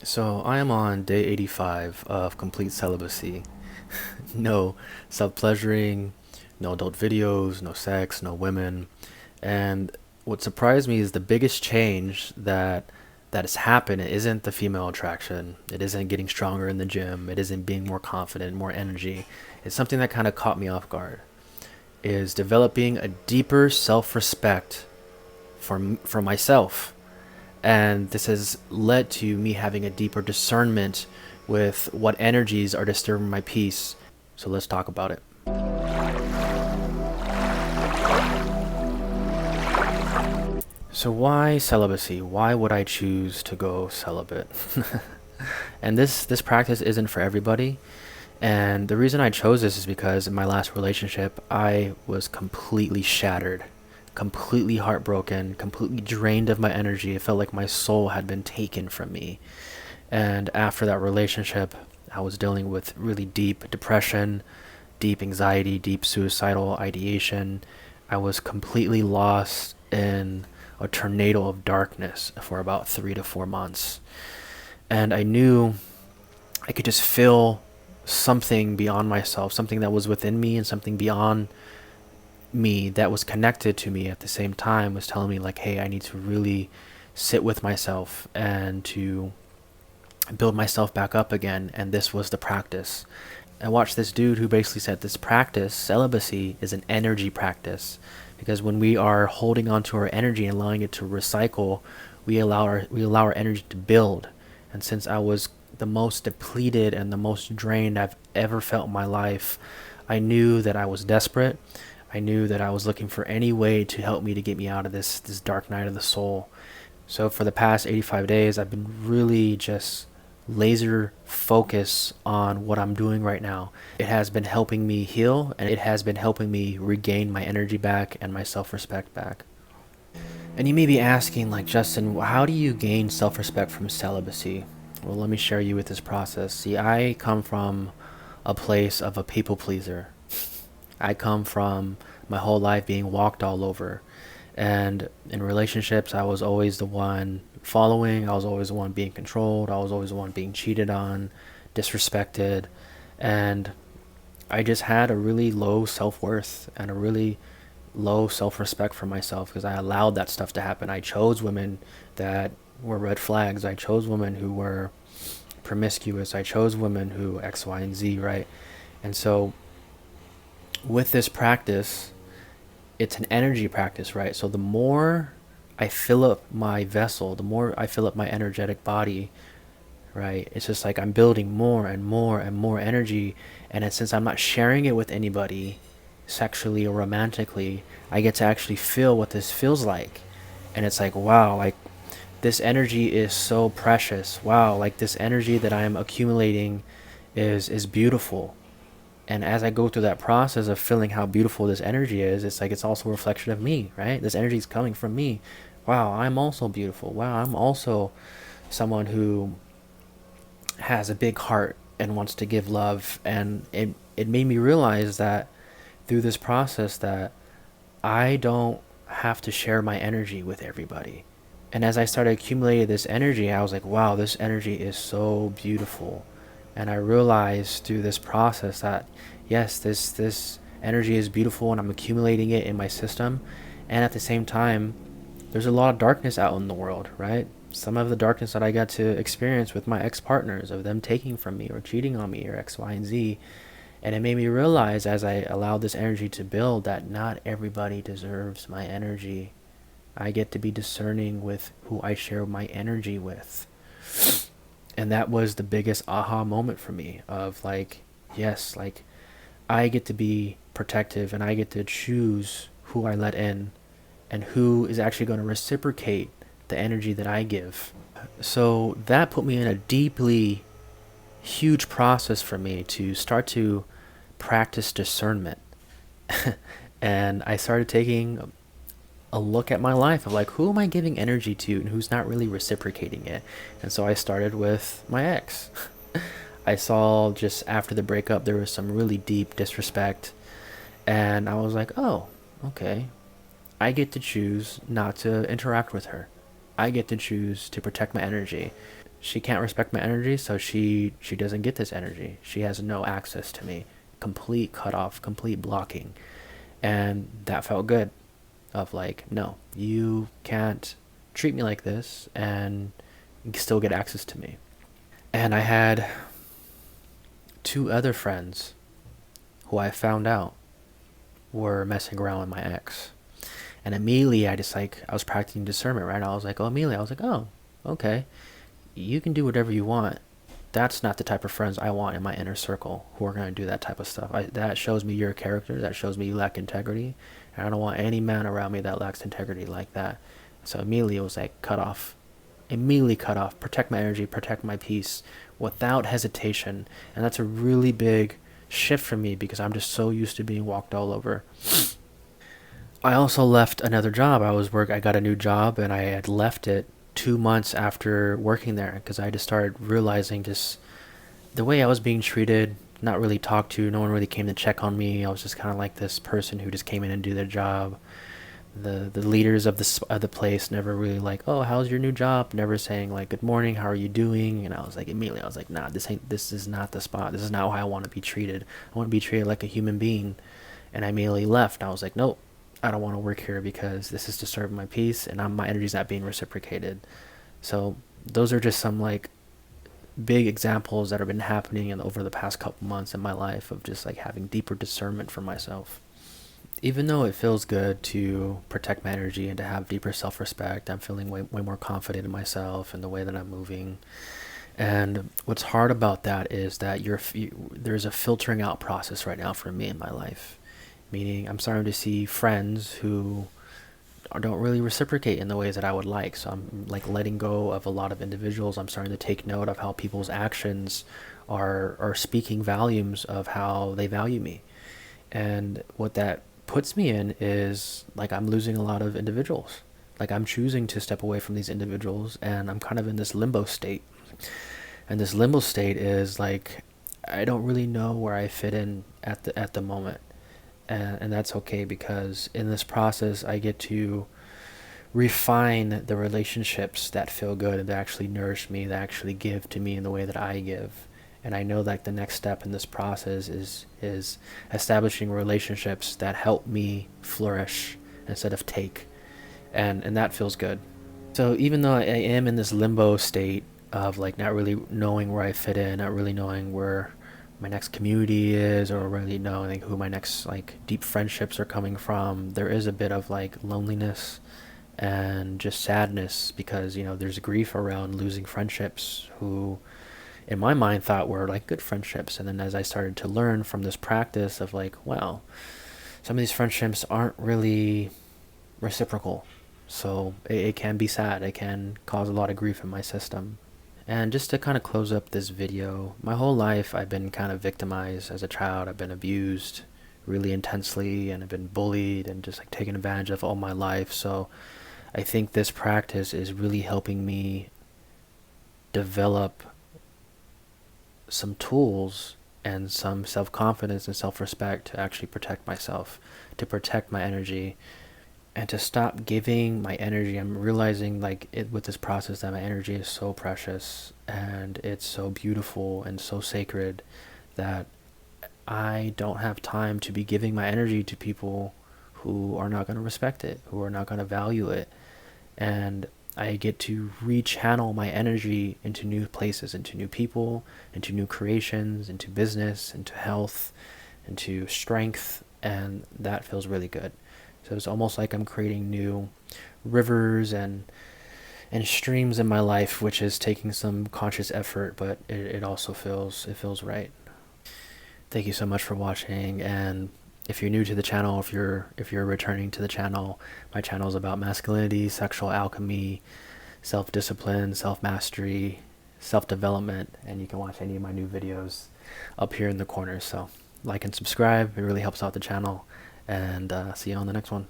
So I am on day 85 of complete celibacy. No self-pleasuring, no adult videos, no sex, no women. And what surprised me is the biggest change that has happened isn't the female attraction. It isn't getting stronger in the gym. It isn't being more confident, more energy. It's something that kind of caught me off guard. Is developing a deeper self-respect for myself, and this has led to me having a deeper discernment with what energies are disturbing my peace. So let's talk about it. So why celibacy? Why would I choose to go celibate? And this practice isn't for everybody. And the reason I chose this is because in my last relationship, I was completely shattered, completely heartbroken, completely drained of my energy. It felt like my soul had been taken from me. And after that relationship, I was dealing with really deep depression, deep anxiety, deep suicidal ideation. I was completely lost in a tornado of darkness for about 3 to 4 months. And I knew I could just feel something beyond myself, something that was within me and something beyond me that was connected to me at the same time was telling me like, hey, I need to really sit with myself and to build myself back up again. And this was the practice. I watched this dude who basically said this practice, celibacy, is an energy practice, because when we are holding on to our energy and allowing it to recycle, we allow our energy to build. And since I was the most depleted and the most drained I've ever felt in my life, I knew that I was desperate. I knew that I was looking for any way to help me to get me out of this dark night of the soul. So for the past 85 days, I've been really just laser focus on what I'm doing right now. It has been helping me heal, and it has been helping me regain my energy back and my self-respect back. And you may be asking, like, Justin, how do you gain self-respect from celibacy? Well, let me share you with this process. See, I come from a place of a people pleaser. I come from my whole life being walked all over. And in relationships, I was always the one following, I was always the one being controlled, I was always the one being cheated on, disrespected. And I just had a really low self worth and a really low self respect for myself because I allowed that stuff to happen. I chose women that were red flags. I chose women who were promiscuous. I chose women who X, Y, and Z, right? And so with this practice, it's an energy practice, right? So the more I fill up my vessel, the more I fill up my energetic body, right? It's just like I'm building more and more and more energy. And since I'm not sharing it with anybody sexually or romantically, I get to actually feel what this feels like. And it's like, wow, like this energy is so precious. Wow, like this energy that I'm accumulating is beautiful. And as I go through that process of feeling how beautiful this energy is, it's like it's also a reflection of me, right? This energy is coming from me. Wow, I'm also beautiful. Wow, I'm also someone who has a big heart and wants to give love. And it made me realize that through this process that I don't have to share my energy with everybody. And as I started accumulating this energy, I was like, wow, this energy is so beautiful. And I realized through this process that yes, this energy is beautiful and I'm accumulating it in my system. And at the same time, there's a lot of darkness out in the world, right? Some of the darkness that I got to experience with my ex-partners, of them taking from me or cheating on me or X, Y, and Z. And it made me realize as I allowed this energy to build that not everybody deserves my energy. I get to be discerning with who I share my energy with. And that was the biggest aha moment for me of like, yes, like I get to be protective and I get to choose who I let in and who is actually going to reciprocate the energy that I give. So that put me in a deeply huge process for me to start to practice discernment. And I started taking a look at my life of like, who am I giving energy to and who's not really reciprocating it. And so I started with my ex. I saw just after the breakup there was some really deep disrespect, and I was like, oh, okay, I get to choose not to interact with her. I get to choose to protect my energy. she can't respect my energy, so she doesn't get this energy. She has no access to me. Complete cutoff, complete blocking. And that felt good. Of like, no, you can't treat me like this and still get access to me. And I had two other friends who I found out were messing around with my ex. And immediately I was practicing discernment, right? I was like, oh, okay, you can do whatever you want. That's not the type of friends I want in my inner circle who are going to do that type of stuff. That shows me your character. That shows me you lack integrity. And I don't want any man around me that lacks integrity like that. So immediately it was like cut off. Immediately cut off. Protect my energy, protect my peace without hesitation. And that's a really big shift for me because I'm just so used to being walked all over. I also left another job. I got a new job and I had left it 2 months after working there because I just started realizing just the way I was being treated, not really talked to. No one really came to check on me. I was just kind of like this person who just came in and do their job. The leaders of the place never really like, oh, how's your new job? Never saying like, good morning, how are you doing? And I was like, immediately I was like, nah, this is not the spot. This is not how I want to be treated. I want to be treated like a human being. And I immediately left. I was like, nope, I don't want to work here because this is disturbing my peace and my energy's not being reciprocated. So those are just some like big examples that have been happening over the past couple months in my life of just like having deeper discernment for myself. Even though it feels good to protect my energy and to have deeper self-respect, I'm feeling way more confident in myself and the way that I'm moving. And what's hard about that is that there's a filtering out process right now for me in my life. Meaning I'm starting to see friends who don't really reciprocate in the ways that I would like. So I'm like letting go of a lot of individuals. I'm starting to take note of how people's actions are speaking volumes of how they value me. And what that puts me in is like I'm losing a lot of individuals. Like I'm choosing to step away from these individuals and I'm kind of in this limbo state. And this limbo state is like I don't really know where I fit in at the moment. And that's okay because in this process I get to refine the relationships that feel good and that actually nourish me, that actually give to me in the way that I give. And I know that the next step in this process is establishing relationships that help me flourish instead of take. And that feels good. So even though I am in this limbo state of like not really knowing where I fit in, not really knowing where my next community is or really knowing who my next like deep friendships are coming from, there is a bit of like loneliness and just sadness because there's grief around losing friendships who in my mind thought were like good friendships. And then as I started to learn from this practice of like, wow, some of these friendships aren't really reciprocal, so it can be sad. It can cause a lot of grief in my system. And just to kind of close up this video, my whole life I've been kind of victimized as a child. I've been abused really intensely and I've been bullied and just like taken advantage of all my life. So I think this practice is really helping me develop some tools and some self-confidence and self-respect to actually protect myself, to protect my energy, and to stop giving my energy. I'm realizing like with this process that my energy is so precious and it's so beautiful and so sacred that I don't have time to be giving my energy to people who are not going to respect it, who are not going to value it. And I get to rechannel my energy into new places, into new people, into new creations, into business, into health, into strength, and that feels really good. So it's almost like I'm creating new rivers and streams in my life, which is taking some conscious effort, but it also feels right. Thank you so much for watching, and if you're new to the channel, if you're returning to the channel, my channel is about masculinity, sexual alchemy, self-discipline, self-mastery, self-development, and you can watch any of my new videos up here in the corner. So like and subscribe, it really helps out the channel, and see you on the next one.